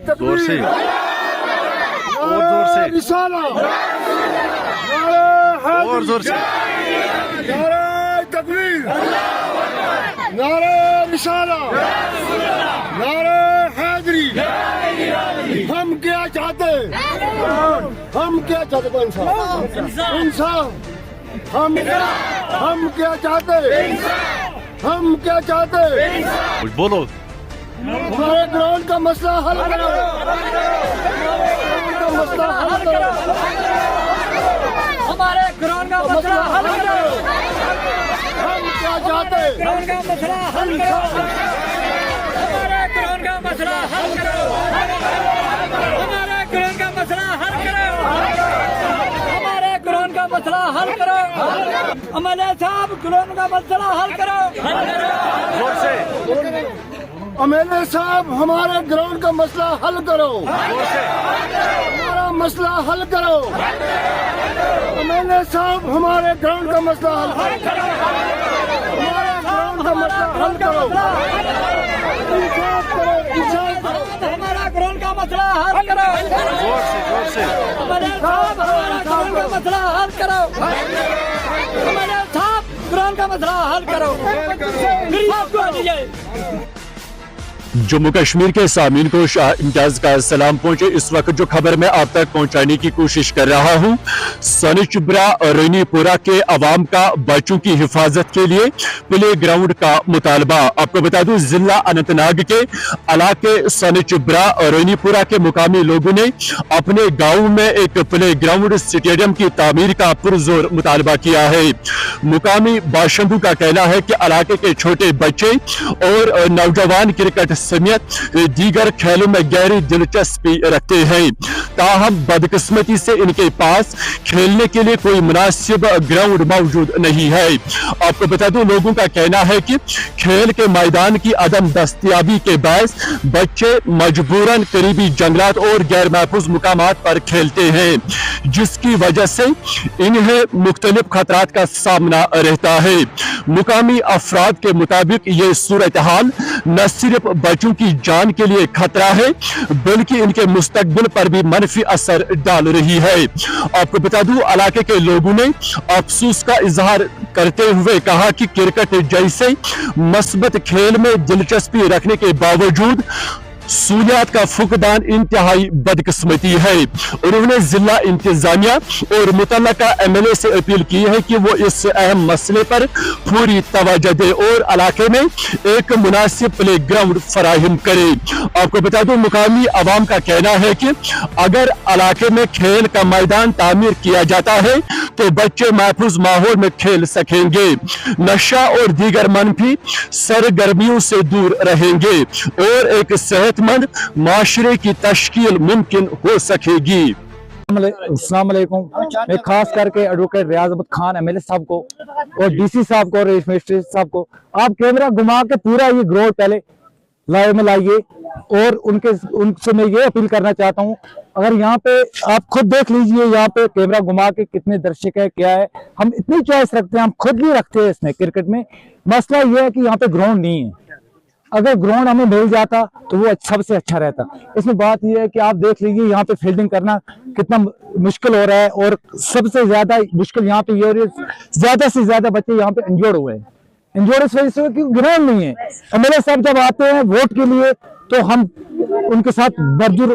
जोर से और जोर से रिसाला, और जोर से नारे तकबीर, नारे रिसाला, नारे हैदरी। हम क्या चाहते, हम क्या चाहते, इंसाफ। हम क्या चाहते, हम क्या चाहते, कुछ बोलो। हमारे ग्राउंड का मसला हल करो, मसला हल करो, हमारे ग्राउंड का मसला हल करो। हम क्या चाहते, ग्राउंड का मसला हल करो। हमारे ग्राउंड का मसला हल करो। हमारे ग्राउंड का मसला हल करो। हमारे ग्राउंड का मसला हल करो। एमएलए साहब ग्राउंड का मसला हल करो। जोर से एमएलए साहब हमारे ग्राउंड का मसला हल करो, जोर से हमारा मसला हल करो। एमएलए साहब हमारे ग्राउंड का मसला हल करो, हमारे ग्राउंड का मसला हल करो। इंसाफ करो, इंसाफ करो। हमारा ग्राउंड का मसला हल करो। जोर से एमएलए साहब हमारा ग्राउंड का मसला हल करो। एमएलए साहब ग्राउंड का मसला हल करो। गरीब को दीजिए। जम्मू कश्मीर के सामीन को शाह इम्तियाज का सलाम पहुंचे। इस वक्त जो खबर मैं आप तक पहुंचाने की कोशिश कर रहा हूं, सनिचब्रा रोनीपुरा के अवाम का बच्चों की हिफाजत के लिए प्ले ग्राउंड का मुतालबा। आपको बता दूं, जिला अनंतनाग के इलाके सनिचब्रा रोनीपुरा के मुकामी लोगों ने अपने गांव में एक प्ले ग्राउंड स्टेडियम की तामीर का पुरजोर मुतालबा किया है। मुकामी बाशिंदों का कहना है कि इलाके के छोटे बच्चे और नौजवान क्रिकेट समेत दीगर खेलों में गहरी दिलचस्पी रखते हैं, ताहम बदकिस्मती से इनके पास खेलने के लिए कोई मुनासिब ग्राउंड मौजूद नहीं है। आपको बता दूं, लोगों का कहना है कि खेल के मैदान की अदम दस्तयाबी के बायस बच्चे मजबूरन करीबी जंगलात और गैर महफूज मुकामात पर खेलते हैं, जिसकी वजह से इन्हें मुख्तलिफ खतरात का सामना रहता है। मुकामी अफराद के मुताबिक ये सूरत हाल न सिर्फ बच्चों की जान के लिए खतरा है, बल्कि इनके मुस्तकबिल पर भी मनफी असर डाल रही है। आपको बता दूं, इलाके के लोगों ने अफसोस का इजहार करते हुए कहा कि क्रिकेट जैसे मस्बत खेल में दिलचस्पी रखने के बावजूद सहूलियात का फुकदान इंतहाई बदकिस्मती है। उन्होंने जिला इंतजामिया और मुतल्लका एमएलए से अपील की है कि वो इस अहम मसले पर पूरी तवज्जो दे और इलाके में एक मुनासिब प्ले ग्राउंड फराहम करे। आपको बता दूं, मुकामी अवाम का कहना है कि अगर इलाके में खेल का मैदान तामीर किया जाता है तो बच्चे महफूज माहौल में खेल सकेंगे, नशा और दीगर मनफी सरगर्मियों से दूर रहेंगे और एक सेहतमंद माशरे की तश्कील मुमकिन हो सकेगी। अस्सलाम वालेकुम। मैं खास करके एडवोकेट रियाज अहमद खान एमएलए साहब को और डीसी साहब को और मजिस्ट्रेट साहब को, आप कैमरा घुमा के पूरा ये ग्राउंड पहले लाइव में लाइए और उनसे मैं ये अपील करना चाहता हूँ, अगर यहाँ पे आप खुद देख लीजिए, यहाँ पे कैमरा घुमा के कितने दर्शक है, क्या है। हम इतनी चॉइस रखते हैं, हम खुद भी रखते हैं इसमें क्रिकेट में। मसला ये है कि यहाँ पे ग्राउंड नहीं है। अगर ग्राउंड हमें मिल जाता तो वो सबसे अच्छा रहता। इसमें बात यह है कि आप देख लीजिए यहाँ पे फील्डिंग करना कितना मुश्किल हो रहा है, और सबसे ज्यादा मुश्किल यहाँ पे ये हो रही है, ज्यादा से ज्यादा बच्चे यहाँ पे इंजर्ड हुए हैं। इंजर्ड इस वजह से क्योंकि ग्राउंड नहीं है। एमएलए साहब जब आते हैं वोट के लिए तो हम उनके साथ बरजुर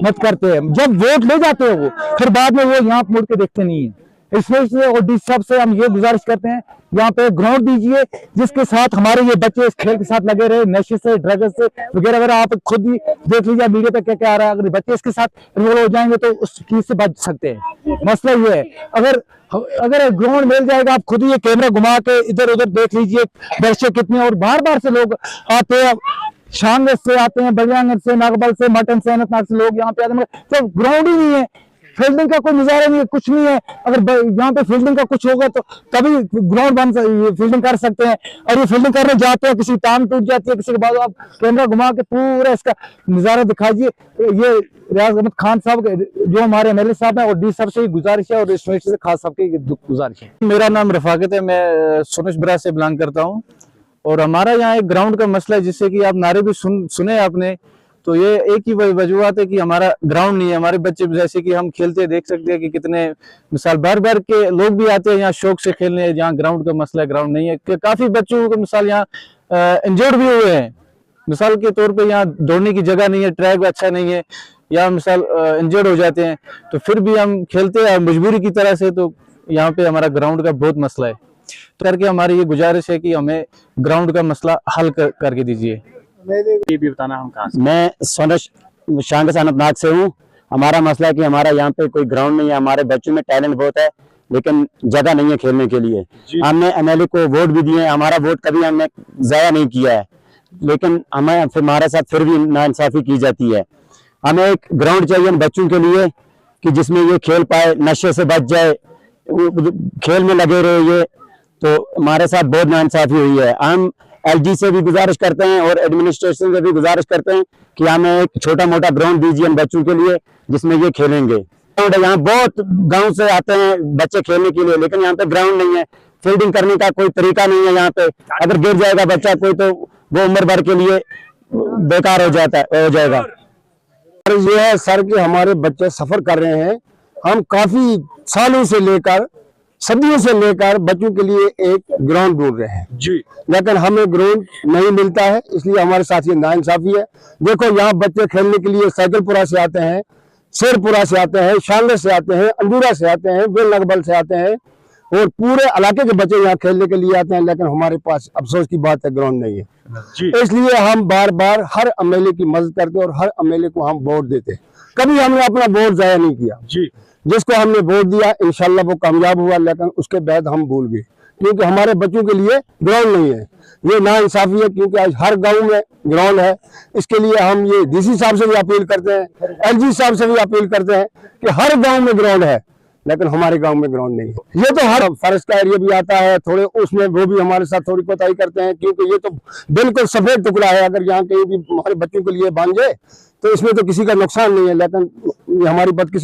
मत करते हैं, जब वोट ले जाते हैं वो फिर बाद में वो यहाँ मुड़ के देखते नहीं है। इस वजह से और डी साहब से हम ये गुजारिश करते हैं, यहाँ पे ग्राउंड दीजिए जिसके साथ हमारे ये बच्चे इस खेल के साथ लगे रहे, नशे से ड्रग्स से वगैरह वगैरह। आप खुद ही देख लीजिए मीडिया पे क्या क्या आ रहा है। अगर बच्चे इसके साथ इन्वॉल्व हो जाएंगे तो उस चीज से बच सकते हैं। मसला ये है, अगर ग्राउंड मिल जाएगा, आप खुद ही ये कैमरा घुमा के इधर उधर देख लीजिए दर्शक कितने, और बार बार से लोग आते हैं, शानगंज से आते हैं, बलियागंज से, नागबल से, मटन से, अनंतनाग से लोग यहाँ पे आते हैं। तो ग्राउंड ही नहीं है, फील्डिंग का कोई नजारा नहीं है, कुछ नहीं है। अगर यहाँ पे फील्डिंग का कुछ होगा तो तभी ग्राउंड बन फील्डिंग कर सकते हैं। और ये फील्डिंग करने जाते हैं, किसी टांग टूट जाती है, किसी के बाद आप कैमरा घुमा के पूरा इसका नजारा दिखाइए। ये रियाज अहमद खान साहब जो हमारे एमएलए साहब हैं और डी साहब से गुजारिश है, और इस से खास साहब की गुजारिश है। मेरा नाम रफाकत है, मैं सोनशबरा से बिलोंग करता हूँ। और हमारा यहाँ एक ग्राउंड का मसला है, जिससे कि आप नारे भी सुने आपने तो ये एक ही वजूहत है कि हमारा ग्राउंड नहीं है। हमारे बच्चे जैसे कि हम खेलते देख सकते हैं कि कितने मिसाल बार बार के लोग भी आते हैं यहाँ शौक से खेलने, यहाँ ग्राउंड का मसला है, ग्राउंड नहीं है। काफी बच्चों को मिसाल यहाँ इंजर्ड भी हुए हैं, मिसाल के तौर पे यहाँ दौड़ने की जगह नहीं है, ट्रैक अच्छा नहीं है, या मिसाल इंजर्ड हो जाते हैं, तो फिर भी हम खेलते हैं मजबूरी की तरह से। तो यहाँ पे हमारा ग्राउंड का बहुत मसला है, तो करके हमारी ये गुजारिश है कि हमें ग्राउंड का मसला हल करके दीजिए। ये भी बताना हम कहाँ से। मैं सोनश शांगस अनंतनाग से हूँ। हमारा मसला है कि हमारा यहाँ पे कोई ग्राउंड नहीं है। हमारे बच्चों में टैलेंट बहुत है लेकिन जगह नहीं है खेलने के लिए। हमने एमएलए को वोट भी दिए, हमारा वोट कभी हमने जाया नहीं किया है, लेकिन हमारे साथ फिर भी नाइंसाफी की जाती है। हमें एक ग्राउंड चाहिए बच्चों के लिए कि जिसमें ये खेल पाए, नशे से बच जाए, खेल में लगे रहे ये। तो हमारे साथ बहुत नाइंसाफी हुई है। हम एलजी से भी गुजारिश करते हैं और एडमिनिस्ट्रेशन से भी गुजारिश करते हैं कि हमें एक छोटा मोटा ग्राउंड दीजिए इन बच्चों के लिए जिसमें ये खेलेंगे। यहाँ बहुत गांव से आते हैं बच्चे खेलने के लिए, लेकिन यहाँ पे ग्राउंड नहीं है, फील्डिंग करने का कोई तरीका नहीं है। यहाँ पे अगर गिर जाएगा बच्चा कोई तो वो उम्र भर के लिए बेकार हो जाएगा। ये है सर कि हमारे बच्चे सफर कर रहे हैं। हम काफी सालों से लेकर सदियों से लेकर बच्चों के लिए एक ग्राउंड ढूंढ रहे हैं जी, लेकिन हमें ग्राउंड नहीं मिलता है, इसलिए हमारे साथ ये नाइंसाफी है। देखो यहाँ बच्चे खेलने के लिए साइकिलपुरा से आते हैं, शेरपुरा से आते हैं, शांगस से आते हैं, अंडूरा से आते हैं, बेलनगबल से आते हैं और पूरे इलाके के बच्चे यहाँ खेलने के लिए आते हैं, लेकिन हमारे पास अफसोस की बात है ग्राउंड नहीं है। इसलिए हम बार बार हर एमएलए की मदद करते और हर एमएलए को हम वोट देते। कभी हमने अपना वोट जाया नहीं किया जी। जिसको हमने वोट दिया इंशाल्लाह वो कामयाब हुआ, लेकिन उसके बाद हम भूल गए क्योंकि हमारे बच्चों के लिए ग्राउंड नहीं है। ये नाइंसाफी है क्योंकि आज हर गांव में ग्राउंड है। इसके लिए हम ये डीसी साहब से भी अपील करते हैं, एलजी साहब से भी अपील करते हैं कि हर गांव में ग्राउंड है, लेकिन हमारे गांव में ग्राउंड नहीं है। ये तो हर फर्श का एरिया भी आता है थोड़े, उसमें वो भी हमारे साथ थोड़ी कोताही करते हैं क्योंकि ये तो बिल्कुल सफेद टुकड़ा है। अगर यहाँ कहीं भी हमारे बच्चों के लिए बांध जाए तो इसमें तो किसी का नुकसान नहीं है, लेकिन हमारी बदकिस्मती